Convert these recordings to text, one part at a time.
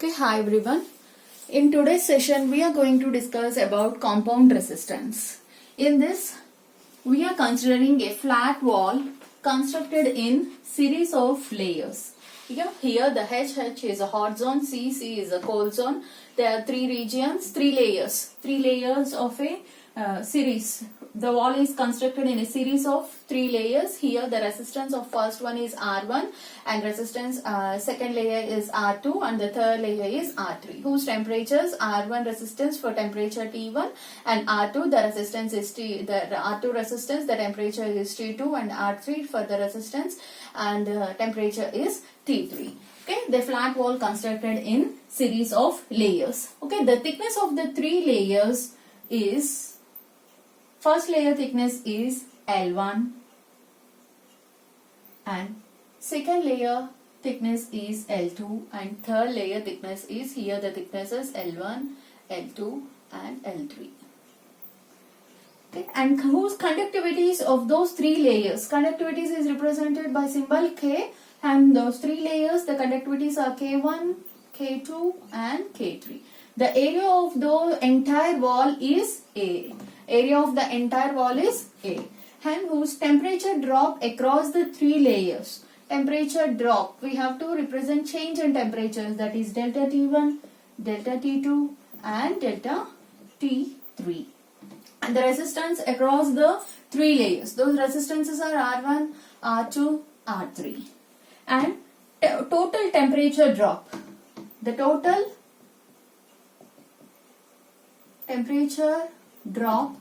Okay, hi everyone. In today's session, we are going to discuss about compound resistance. In this, we are considering a flat wall constructed in series of layers. Here the HH is a hot zone, C is a cold zone. There are three regions, three layers of a series. The wall is constructed in a series of three layers. Here the resistance of first one is R1 and resistance second layer is R2 and the third layer is R3, whose temperatures R1 resistance for temperature T1 and R2 the resistance is the R2 resistance the temperature is T2 and R3 for the resistance and temperature is T3. Okay, the flat wall constructed in series of layers. Okay, the thickness of the three layers is, first layer thickness is L1 and second layer thickness is L2 and third layer thickness is, here the thickness is L1, L2 and L3. Okay, and whose conductivities of those three layers? Conductivities is represented by symbol K, and those three layers the conductivities are K1, K2 and K3. The area of the entire wall is A. Area of the entire wall is A, and whose temperature drop across the three layers. Temperature drop, we have to represent change in temperatures, that is delta T1, delta T2 and delta T3. And the resistance across the three layers, those resistances are R1, R2, R3. And total temperature drop, the total temperature drop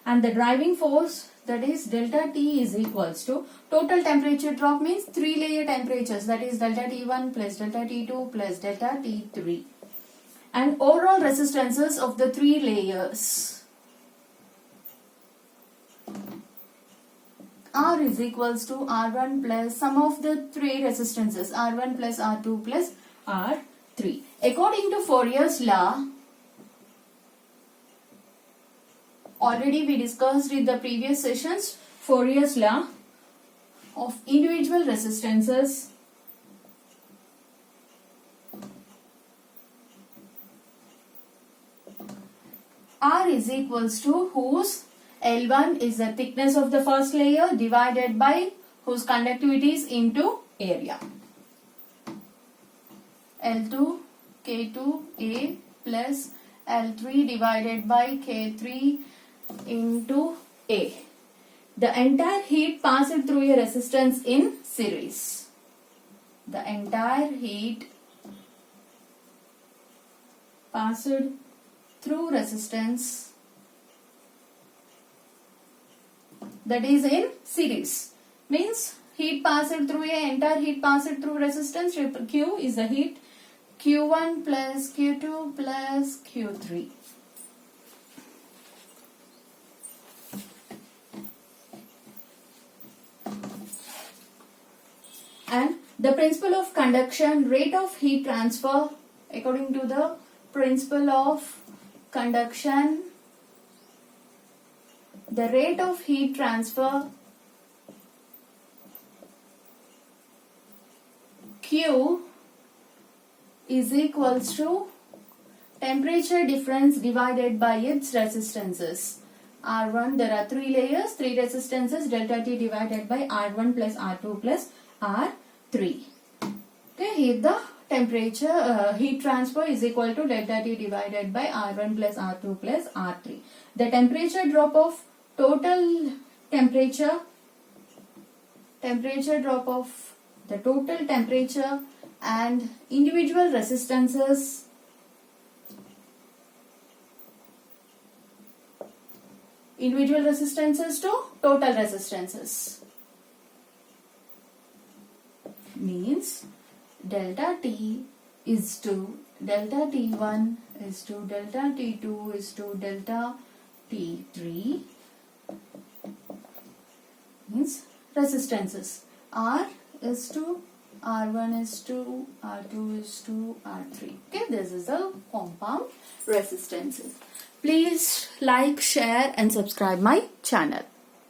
and the driving force, that is delta T is equals to, total temperature drop means three layer temperatures, that is delta T1 plus delta T2 plus delta T3, and overall resistances of the three layers. R is equals to R1 plus sum of the three resistances, R1 plus R2 plus R3. According to Fourier's law, already we discussed in the previous sessions, Fourier's law of individual resistances R is equals to whose L1 is the thickness of the first layer divided by whose conductivities into area. L2 K2A plus L3 divided by K3 into A. The entire heat passed through a resistance in series. The entire heat passed through resistance, that is in series, means heat passed through entire heat passed through resistance. Q is the heat, Q1 plus Q2 plus Q3. And the principle of conduction, rate of heat transfer, according to the principle of conduction, the rate of heat transfer Q is equals to temperature difference divided by its resistances. R1, there are three layers, three resistances, delta T divided by R1 plus R2 plus R3. Okay, here the temperature heat transfer is equal to delta T divided by R1 plus R2 plus R3. The temperature drop of total temperature drop of the total temperature and individual resistances to total resistances means delta T is to delta T1 is to delta T2 is to delta T3, means resistances R is to R1 is to R2 is to R3. Okay, this is the compound resistances. Please like, share and subscribe my channel.